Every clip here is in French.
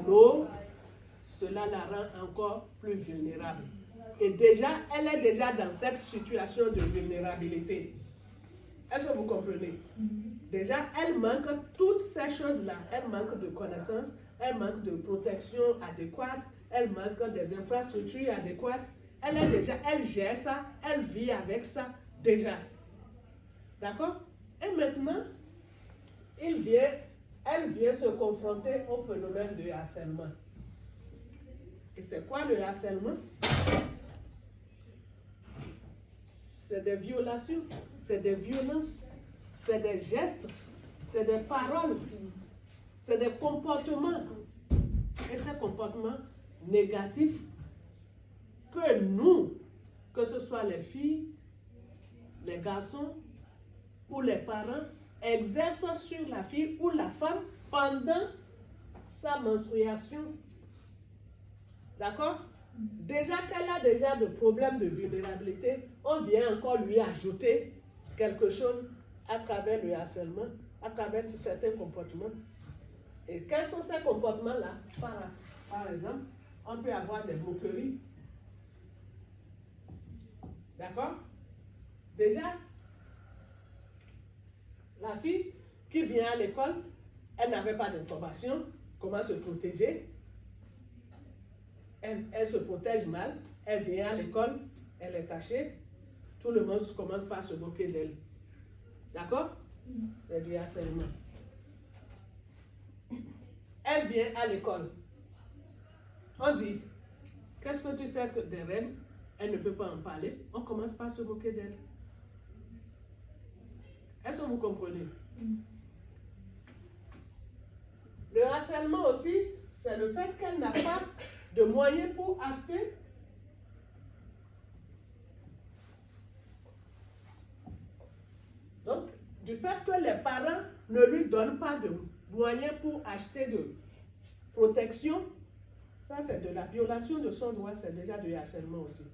l'eau, cela la rend encore plus vulnérable. Et déjà, elle est déjà dans cette situation de vulnérabilité. Est-ce que vous comprenez? Déjà, elle manque toutes ces choses-là. Elle manque de connaissances, elle manque de protection adéquate, elle manque des infrastructures adéquates. Elle est déjà, elle gère ça, elle vit avec ça déjà. D'accord? Et maintenant, elle vient se confronter au phénomène de harcèlement. Et c'est quoi le harcèlement? C'est des violations, c'est des violences, c'est des gestes, c'est des paroles, c'est des comportements. Et ces comportements négatifs que nous, que ce soit les filles, les garçons ou les parents, exercent sur la fille ou la femme pendant sa menstruation. D'accord? Déjà qu'elle a déjà de problèmes de vulnérabilité, on vient encore lui ajouter quelque chose à travers le harcèlement, à travers certains comportements. Et quels sont ces comportements-là? Par exemple, on peut avoir des moqueries. D'accord? Déjà, la fille qui vient à l'école, elle n'avait pas d'information, comment se protéger. Elle se protège mal, elle vient à l'école, elle est tachée, tout le monde commence par se moquer d'elle. D'accord? C'est du harcèlement. Elle vient à l'école. On dit, qu'est-ce que tu sais des règles? Elle ne peut pas en parler. On commence par se moquer d'elle. Est-ce que vous comprenez? Le harcèlement aussi, c'est le fait qu'elle n'a pas de moyens pour acheter. Donc, du fait que les parents ne lui donnent pas de moyens pour acheter de protection, ça c'est de la violation de son droit, c'est déjà du harcèlement aussi.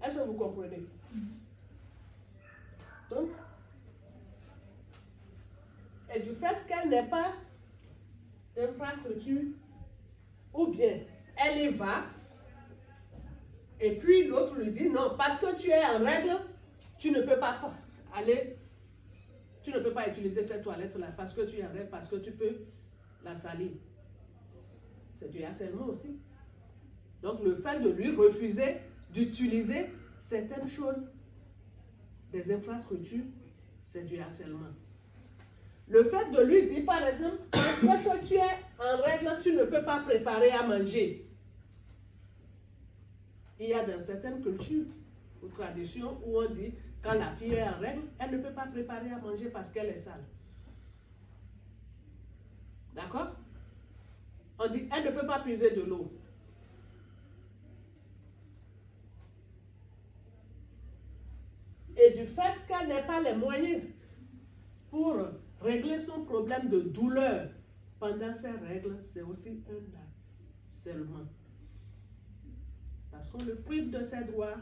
Est-ce que vous comprenez? Donc, et du fait qu'elle n'ait pas d'infrastructure, ou bien elle y va, et puis l'autre lui dit non, parce que tu es en règle, tu ne peux pas aller, tu ne peux pas utiliser cette toilette-là, parce que tu es en règle, parce que tu peux la salir. C'est du harcèlement aussi. Donc le fait de lui refuser d'utiliser certaines choses, des infrastructures, c'est du harcèlement. Le fait de lui dire, par exemple, que tu es en règle, tu ne peux pas préparer à manger. Il y a dans certaines cultures ou traditions où on dit, quand la fille est en règle, elle ne peut pas préparer à manger parce qu'elle est sale. D'accord? On dit, elle ne peut pas puiser de l'eau. Et du fait qu'elle n'ait pas les moyens pour régler son problème de douleur pendant ses règles, c'est aussi un harcèlement. Parce qu'on le prive de ses droits.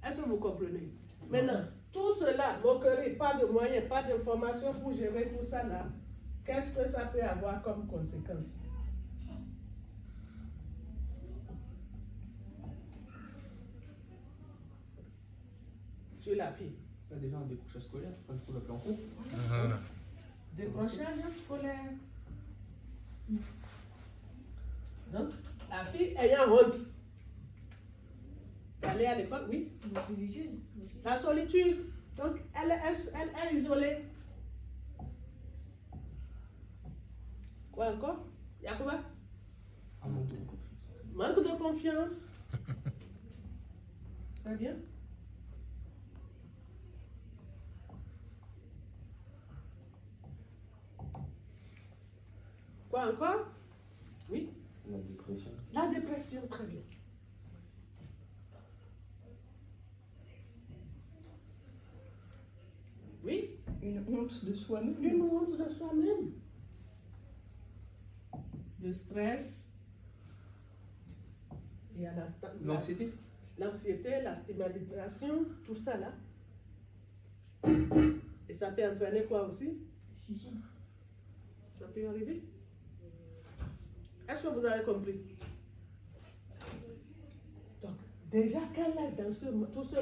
Est-ce que vous comprenez? Maintenant, tout cela, moquerie, pas de moyens, pas d'informations pour gérer tout ça là, qu'est-ce que ça peut avoir comme conséquence? Sur la fille. Déjà un décrochage scolaire, pas sur le plan court. Décrochage scolaire. Donc, la fille ayant honte d'aller à l'école, oui. La solitude. Donc, elle est isolée. Quoi encore? Il y a quoi? Un manque de confiance. Manque de confiance. Très bien. Quoi encore? Oui. La dépression. La dépression, très bien. Oui. Une honte de soi-même. Une honte de soi-même. Le stress. Il y a L'anxiété. L'anxiété, la stigmatisation, tout ça là. Et ça peut entraîner quoi aussi? Suicide. Ça peut arriver. Est-ce que vous avez compris? Donc, déjà qu'elle est dans tout ce